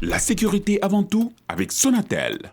La sécurité avant tout avec Sonatel.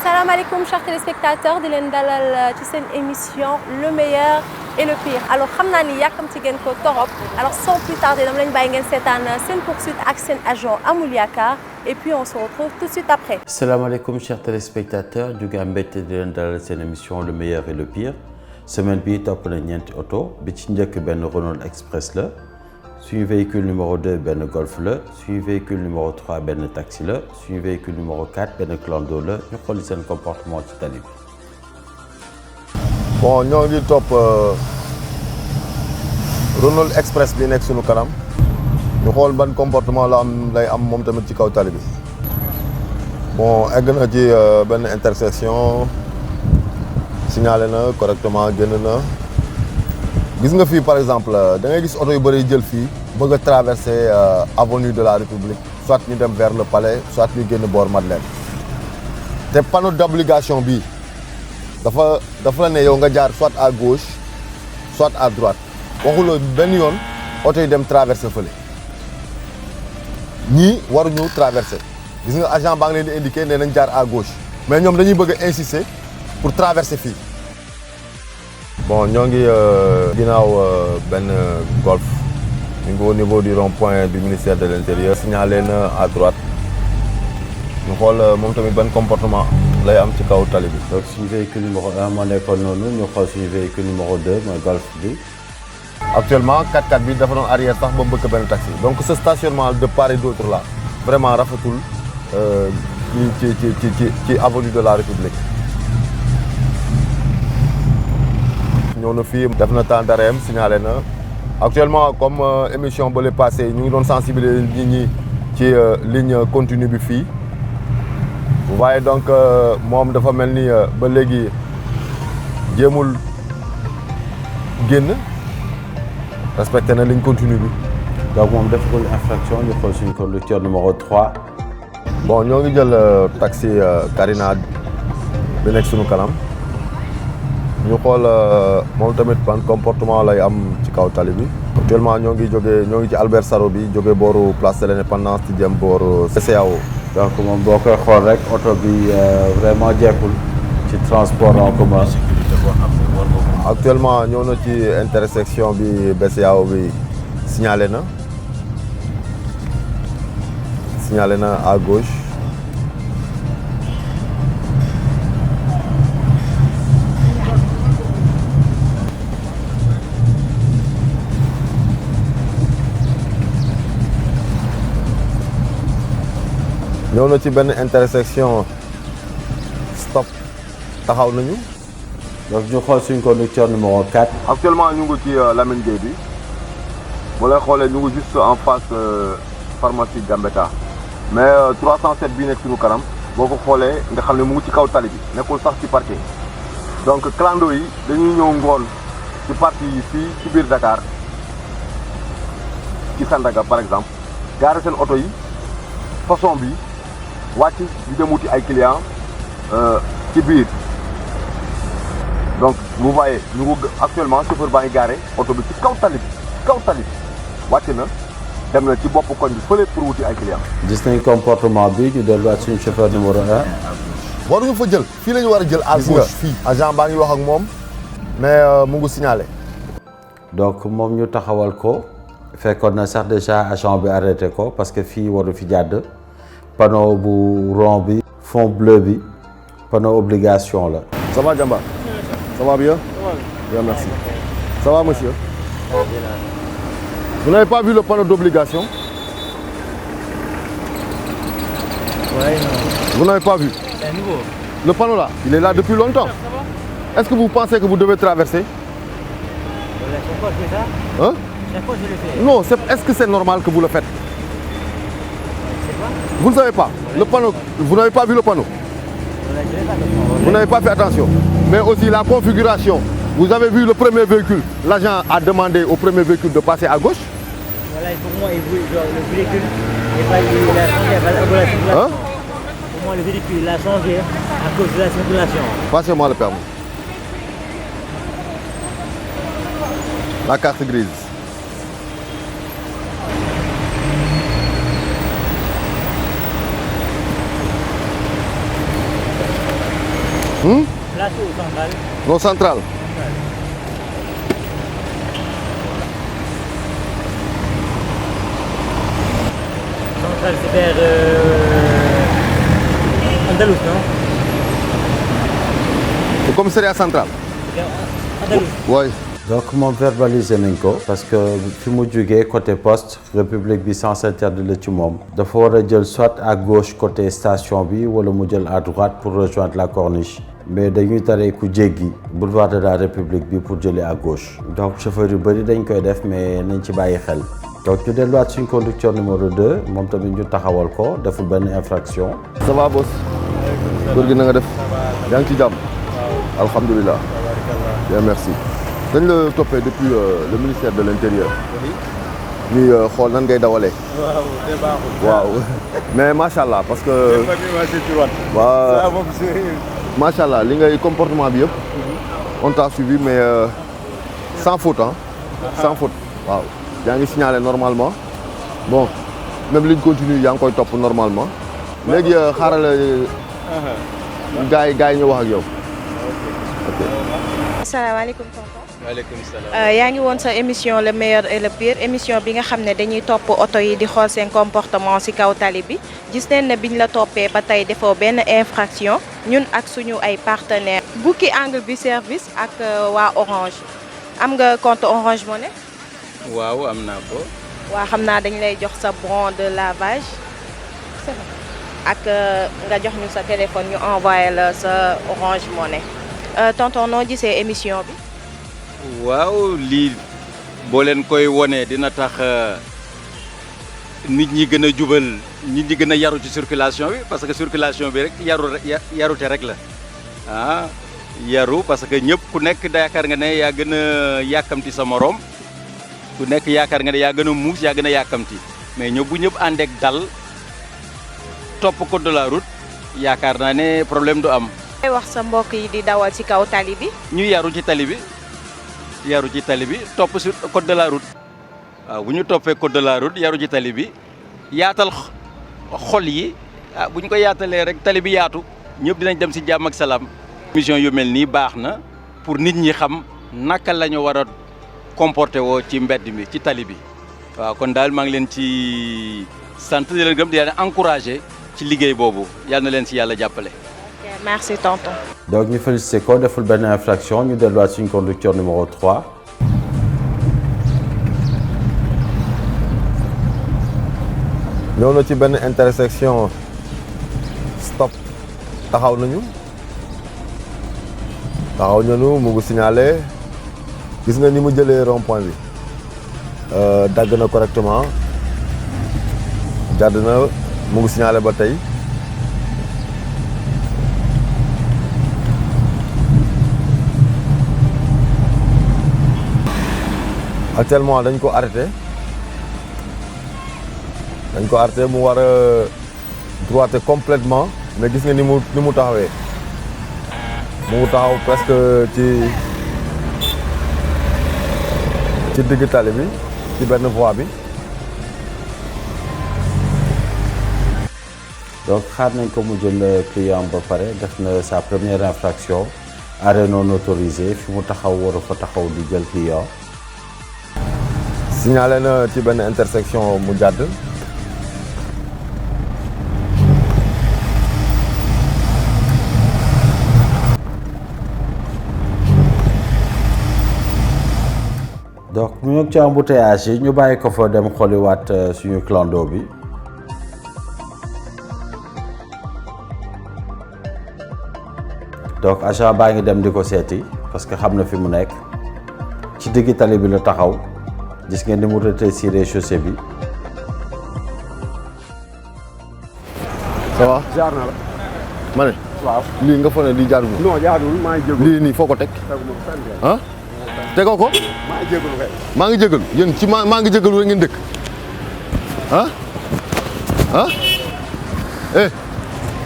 Salam alaikum chers téléspectateurs di leen dalal ci seen émission le meilleur et le pire alors xam naa ni yàkkamti ngeen ko torop alors sans plus tarder dama leen bàyyi ngeen seetaan seen poursuite ak seen agent Amul Yaakaar et puis on se retrouve tout de suite après. Salam alaikum chers téléspectateurs du Gambette di leen dalal seen émission le meilleur et le pire semaine bi topp na ñeenti oto bi ci njëkk benn Renault Express la. Suñu véhicule numéro 2 benn Golf la suñu véhicule numéro 3 benn taxi la suñu véhicule numéro 4 benn clando la ñu xool seen comportement ci tali bi. bon ñoo ngi topp Renault Express bi nekk suñu kanam ñu xool ban comportement lay am moom tamit ci kaw tali bi bon egg na ci benn intersection signalé na correctement génn na. gis nga fii par exemple da ngay gis oto yu bëri jël fii bëgg a traverser avenue de la République soit ñu dem vers le palais soit ñu génn boor Madeleine te panneau d'obligation bi dafa la ne yow nga jaar soit à gauche soit à droite waxuloo benn yoon oto yi dem traverser fële ñii waruñu traverser gis nga agent baa ngi leen di indiquer ne nañ jaar à gauche mais ñoom dañuy bëgg a insister pour traverser fii. bon ñoo ngi ginnaaw benn Golf ñu ngi au niveau du rond-point du ministère de l'Intérieur signalé na à droite ñu xool moom tamit ban comportement lay am ci kaw tali bi. donc suñu véhicule numéro 1 moo nekkoon noonu ñu xool suñu véhicule numéro 2 mooy Golf bi. actuellement 4x4 bi dafa doon arrière sax ba mu bëgg benn taxi donc ce stationnement de part et d'autre là vraiment rafetul ci avenue de la République. ñëw na fii def na temps d'arrêt am signalé na actuellement comme émission ba le passé ñu ngi doon sensibiliser nit ñi ci ligne continue bi fii vous voyez donc moom dafa mel ni ba léegi jéemul génn respecté na ligne continue bi. donc moom defagul infraction ñu xool suñu conducteur numéro 3. bon ñoo ngi jël taxi Carina bi nekk suñu kanam. ñu xool moom tamit ban comportement lay am ci kaw tali bi actuellement ñoo ngi ci Albert Sarraut bi jógee booru place de l'Indépendance di jëm booru CCAO. donc moom boo koy xool rek oto bi vraiment jekkul ci transport en commun. actuellement ñëw na ci intersection bi BCEAO bi signalé na à gauche. ñëw na ci benn intersection stop taxaw nañu. donc ñu xool suñu conducteur numéro 4. actuellement ñu ngi ci Lamine Gueye bi bu lay xoolee ñu ngi juste en face pharmacie Gambetta mais 307 bii nekk suñu kanam boo ko xoolee nga xam ne mu ngi ci kaw tali bi nekkul sax ci parking donc clando yi dañuy ñëw ngoon ci partie yi fii ci biir Dakar ci Sandaga par exemple gaare seen oto yi façon bi. wàcc di dem wuti ay clients ci biir donc vous voyez ñu ngi actuellement chauffeur baa ngi garé oto bi ci kaw tali bi wàcc na dem na ci bopp koñ bi fële pour wuti ay clients. gis nañ comportement bi ñu delluwaat suñu chauffeur numéro 1. waruñu fa jël fii la ñu war a jël à gauche fii agent baa ngi wax ak moom mais mu ngi signalé. donc moom ñu taxawal ko fekkoon na sax déjà agent bi arrêté ko parce que fii waru fi jàdd. panneau bu rond bi fond bleu bi panneau obligation la. ça va Jamba. ça va bien. bien merci. ça va monsieur. vous n'avez pas vu le panneau d'obligation. Oui, non. vous n'avez pas vu. C'est nouveau. le panneau là il est là depuis longtemps. est-ce que vous pensez que vous devez traverser. Chaque fois je fais ça. Hein? Chaque fois je le fais. non est-ce que c'est normal que vous le faites. Vous ne savez pas. Le panneau, vous n'avez pas vu le panneau. Vous n'avez pas fait attention. Mais aussi la configuration. Vous avez vu le premier véhicule. L'agent a demandé au premier véhicule de passer à gauche. Voilà, pour moi, le véhicule, il a changé à cause de la circulation. Hein? Pour moi, le véhicule, il a changé à cause de la circulation. Passez-moi le permis. La carte grise. Place ou centrale? Non, centrale. Centrale, c'est vers Andalous, non? Le commissariat central. C'est vers Andalous. Oui. donc moom verbalisé nañ ko parce que fi mu jógee côté poste république bi sens interdit la ci moom dafa war a jël soit à gauche côté station bi wala mu jël à droite pour rejoindre la corniche mais dañuy taree ku jéggi boulevard de la république bi pour jëlee à gauche donc chauffeur yu bëri dañ koy def mais nañ ci bàyyi xel donc ñu delluwaat suñ conducteur numéro 2 moom tamit ñu taxawal ko deful benn infraction. Ça va boss. góor gi na nga def. yaa ngi ci jàmm. alhamdulilah. bien merci. dañ la toppee depuis le ministère de l'intérieur. ñuy xool nan ngay dawalee. waaw mais macha allah parce que. waaw macha allah li ngay comportement bi yëpp. on t'a suivi mais sans faute ah. sans faute waaw. yaa ngi signalé normalement bon même ligne continue yaa ngi koy topp normalement. léegi xaaral gars yi ñu wax ak yow. ok. asalaamaaleykum tonton. waaleykum salaam. yaa ngi woon sa émission le meilleur et le pire émission bi nga xam ne dañuy topp oto yi di xool seen comportement ci kaw tali bi gis nañ ne biñ la toppee ba tey defoo benn infraction ñun ak suñu ay partenaires. Bookie Angle bi service ak waa Orange am nga compte Orange Money. waaw am naa ko. waa xam naa dañ lay jox sa bon de lavage ak nga jox ñu sa téléphone ñu envoyé la sa Orange Money tonton noo gisee émission bi. waaw lii boo leen koy wonee dina tax nit ñi gën a jubal nit ñi gën a yaru ci circulation bi parce que circulation bi rek yarute rek la ah yaru parce que ñëpp ku nekk yaakaar nga ne yaa gën a yàkkamti sa morom ku nekk yaakaar nga ne yaa gën a muus yaa gën a yàkkamti mais ñëpp bu ñëpp ànd ak dal topp code de la route yaakaar naa ne problème du am. ngay wax sa mbokk yi di dawal ci kaw tali bi. ñu yaru ci tali bi. yaru ci tali bi topp sur code de la route waaw bu ñu toppee code de la route yaru ci tali bi yaatal xol yi bu ñu ko yaatalee rek tali bi yaatu ñëpp dinañ dem ci jàmm ak salaam. émission yu mel nii baax na pour nit ñi xam naka la ñu war a comporté woo ci mbedd mi ci tali bi waaw kon daal maa ngi leen ci sant di leen gëm di leen encouragé ci liggéey boobu yal na leen ci yàlla jàppale. ok merci tonton. donc ñu félicité ko deful benn infraction ñu delluwaat suñu conducteur numéro 3. ñëw na ci benn intersection stop taxaw nañu mu ngi signalé gis nga ni mu jëlee rond point bi dagg na correctement jàdd na mu ngi signalé ba tey. actuellement dañ ko arrêté mu war a droiter complètement mais gis nga ni mu taxawee mu ngi taxaw presque ci digg tali bi ci benn voie bi. donc xaar nañ ko mu jël client ba pare def na sa première infraction arrêt non autorisé fi mu taxaw waru fa taxaw di jël client. signalé na ci benn intersection mu jàdd. donc mu ñëw ci embouteillage yi ñu bàyyi ko fa dem xooliwaat suñu clando bi. donc agent baa ngi dem di ko seeti parce que xam na fi mu nekk ci digg tali bi la taxaw. gis ngeen ni mu rétrécir chaussée bi. ça va. jaar na la. ma ne. waaw lii nga foog ne lii jaarul. non jaarul maa ngi jégalu. lii nii foo ko teg. ah. tegoo ko. maa ngi jégalu kay. maa ngi jégalu yéen ci maa ngi jégalu rek ngeen dëkk. ah. ah.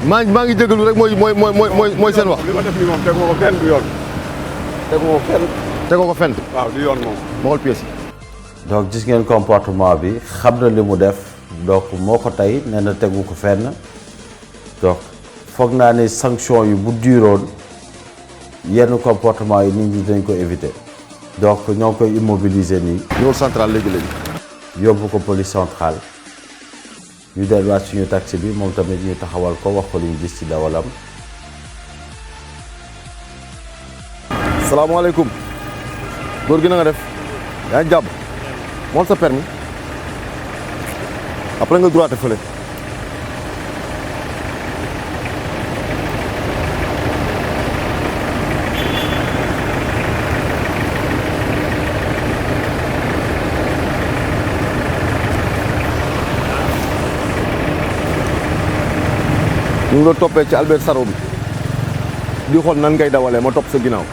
maa ngi jégalu rek mooy seen wax. li ma def nii moom tegu ma ko fenn du yoon. tegu ma ko fenn. tegoo ko fenn. waaw du yoon moom. ma xool pièce yi. donc gis ngeen comportement bi xam na li mu def donc moo ko tey nee na tegu ko fenn donc foog naa ne sanction yi bu duroon yenn comportement yi nit ñi dañ ko éviter donc ñoo ngi koy immobiliser nii ñëwul central léegi-léegi. yóbbu ko police centrale ñu delluwaat suñu taxi bi moom tamit ñu taxawal ko wax ko li ñu gis ci dawalam. salaamaaleykum góor gi na nga def yaa ngi jàpp moom sa permis après nga droite fële. ñu ngi la toppee ci Albert Sarraut bi di xool nan ngay dawalee ma topp sa ginnaaw.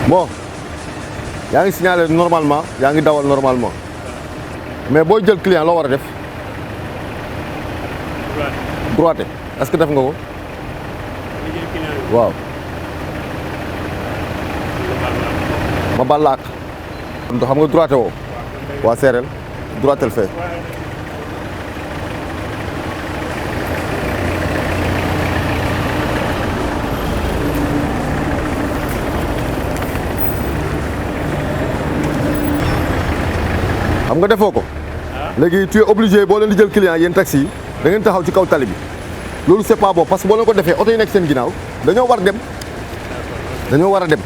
bon yaa ngi signalé normalement yaa ngi dawal normalement mais booy jël client loo war a def. droite est-ce que def nga ko. waaw. ma baal la ak. xam nga droite woo. waa seereel droitel fee. xam nga defoo ko léegi tu es obligé boo leen di jël client yéen taxi yi da ngeen taxaw ci kaw tali bi loolu c'est pas bon parce que boo leen ko defee oto yi nekk seen ginnaaw dañoo war dem dañoo war a dem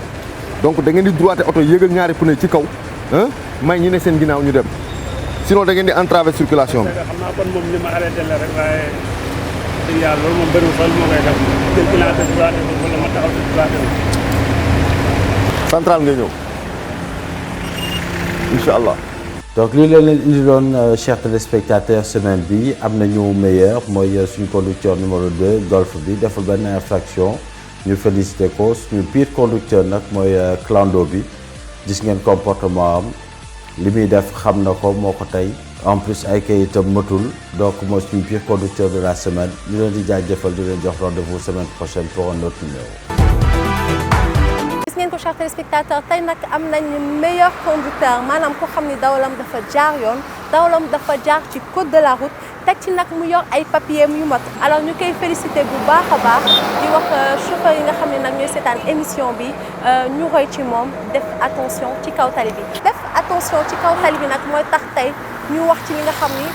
donc da ngeen di droiter oto yéegal ñaari pneu ci kaw may ñi ne seen ginnaaw ñu dem sinon da ngeen di entraver circulation bi. xam naa kon moom li ma arrêté la rek waaye dëgg yàlla loolu moom bëriwul fan moo koy def jël client de droite wala ma taxaw ci droite central ngay ñëw incha allah. donc lii leen leen indi doon chers téléspectateurs semaine bi am nañu meilleur mooy suñu conducteur numéro 2 Golf bi deful benn infraction ñu félicité ko suñu pire conducteur nag mooy clando bi gis ngeen comportement am li muy def xam na ko moo ko tey en plus ay kayitam matul donc mooy suñu pire conducteur de la semaine ñu leen di jaajëfal di leen jox rendez-vous semaine prochaine pour un autre numéro. gis ngeen ko chers téléspectateurs tey nag am nañ meilleur conducteur maanaam ko xam ni dawalam dafa jaar yoon dawalam dafa jaar ci code de la route teg ci nag mu yor ay papiers yu mat alors ñu koy féliciter bu baax a baax di wax chauffeur yi nga xam ne nag ñooy seetaan émission bi ñu roy ci moom def attention ci kaw tali bi. def attention ci kaw tali bi nag mooy tax tey ñu wax ci li nga xam ni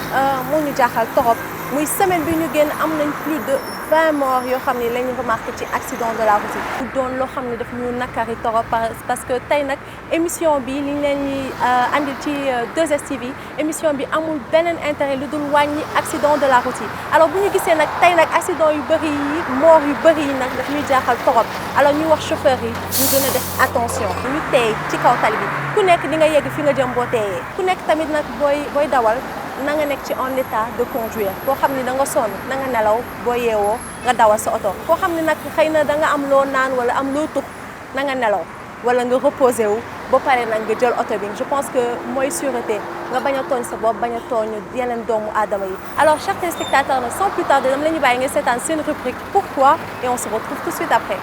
moo ñu jaaxal torop muy semaine bi ñu génn am nañ plus de 20 morts yoo xam ni la ñu remarqué ci accident de la route yi. mu doon loo xam ne daf ñu nakari torop parce que tey nag émission bi li ñu leen di andil ci 2STV émission bi amul beneen intérêt lu dul wàññi accident de la route yi. alors bu ñu gisee nag tey nag accident yu bëri yi mort yu bëri yi nag daf ñuy jaaxal torop alors ñu wax chauffeur yi ñu gën a def attention ñu teey ci kaw tali bi ku nekk di nga yegg fi nga jëm boo teeyee ku nekk tamit nag booy dawal na nga nekk ci en état de conduire boo xam ni da nga sonn na nga nelaw boo yeewoo nga dawal sa oto boo xam ni nag xëy na da nga am loo naan wala am loo tux na nga nelaw wala nga reposé wu ba pare nag nga jël oto bi je pense que mooy sûreté nga bañ a tooñ sa bopp bañ a tooñ yeneen doomu aadama yi. alors chers téléspectateurs nag sans plus tarder dama la ñu bàyyi nga seetaan seen rubrique pourquoi et on se retrouve tout de suite après.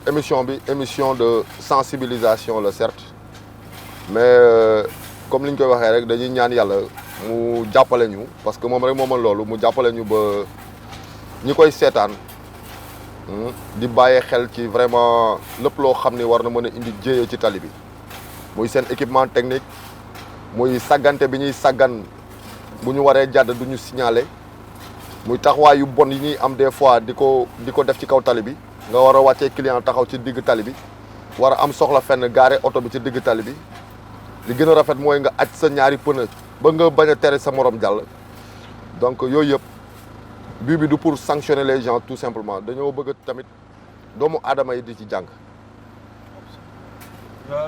émission bi émission de sensibilisation la certes mais comme li ñu koy waxee rek dañuy ñaan yàlla mu jàppale ñu parce que moom rek moo mën loolu mu jàppale ñu ba ñi koy seetaan di bàyyee xel ci vraiment lépp loo xam ni war na mën a indi jéyee ci tali bi muy seen équipement technique muy saggante bi ñuy saggan bu ñu waree jàdd du ñu signaler muy taxawaay yu bon yi ñuy am des fois di ko def ci kaw tali bi nga war a wàccee client taxaw ci digg tali bi war a am soxla fenn gaare oto bi ci digg tali bi li gën a rafet mooy nga aj sa ñaari pneu ba nga bañ a tere sa morom jàll donc yooyu yëpp but bi du pour sanctionner les gens tout simplement dañoo bëgg tamit doomu aadama yi di ci jàng.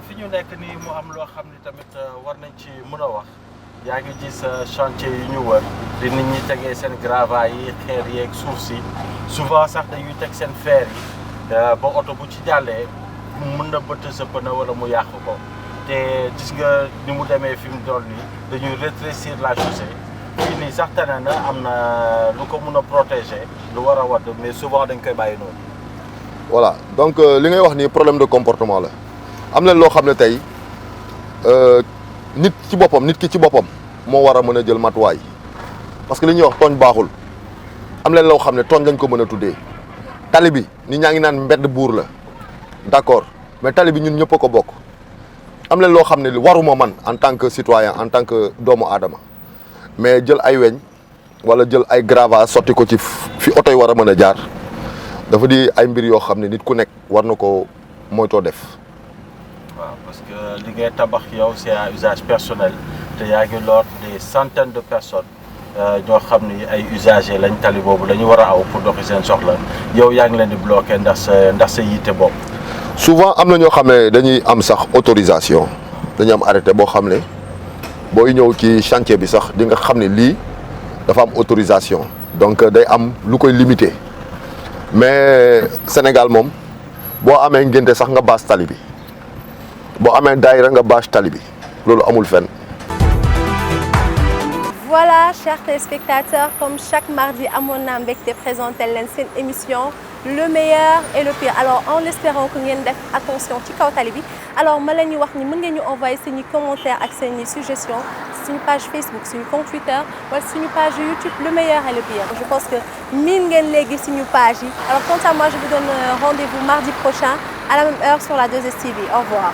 fi ñu nekk nii mu am loo xam ni tamit war nañ ci mën a wax yaa ngi gis chantier yi ñu wër di nit ñi tegee seen gravats yi xeer yeeg suuf si souvent sax dañuy teg seen fer yi ba oto bu ci jàllee mën na bëtt sa pneu wala mu yàq ko te gis nga ni mu demee fi mu doon nii dañuy rétrécir la chaussée fii nii yi sax tane na am na lu ko mun a protéger lu war a wadd mais souvent dañ koy bàyyi noonu. voilà donc li ngay wax ni problème de comportement la am na loo xam ne tey nit ki ci boppam moo war a mën a jël matuwaay parce que li ñuy wax tooñ baaxul am leen loo xam ne tooñ lañ ko mën a tuddee tali bi nit ñaa ngi naan mbedd buur la d'accord mais tali bi ñun ñëpp a ko bokk am leen loo xam ne waruma man en tant que citoyen en tant que doomu aadama mais jël ay weñ wala jël ay gravats sotti ko ci fi oto yi war a mën a jaar dafa di ay mbir yoo xam ne nit ku nekk war na ko moytoo def. waaw parce que li ngay tabax yow c'est un usage personnel te yaa ngi lor des centaines de personnes ñoo xam ni ay usagers lañ tali boobu la ñu war a aw pour doxi seen soxla yow yaa ngi leen di bloquer ndax sa yitte boobu. souvent am na ñoo xam ne dañuy am sax autorisation dañuy am arrêté boo xam ne booy ñëw ci chantier bi sax di nga xam ne lii dafa am autorisation donc day am lu koy limiter mais Sénégal moom boo amee ngénte sax nga baas tali bi boo amee daayira nga baas tali bi loolu amul fenn. Voilà, chers téléspectateurs, comme chaque mardi, à mon âme, je présente une émission Le meilleur et le pire. Alors, en espérant que vous ayez attention à Kaw Talibi. Alors, je vais vous dire, envoyer des commentaires et des suggestions sur une page Facebook, sur une compte Twitter ou sur une page YouTube Le meilleur et le pire. Je pense que vous avez sur une page. Alors, quant à moi, je vous donne rendez-vous mardi prochain à la même heure sur la 2STV. Au revoir.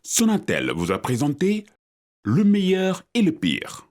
Sonatel vous a présenté Le meilleur et le pire.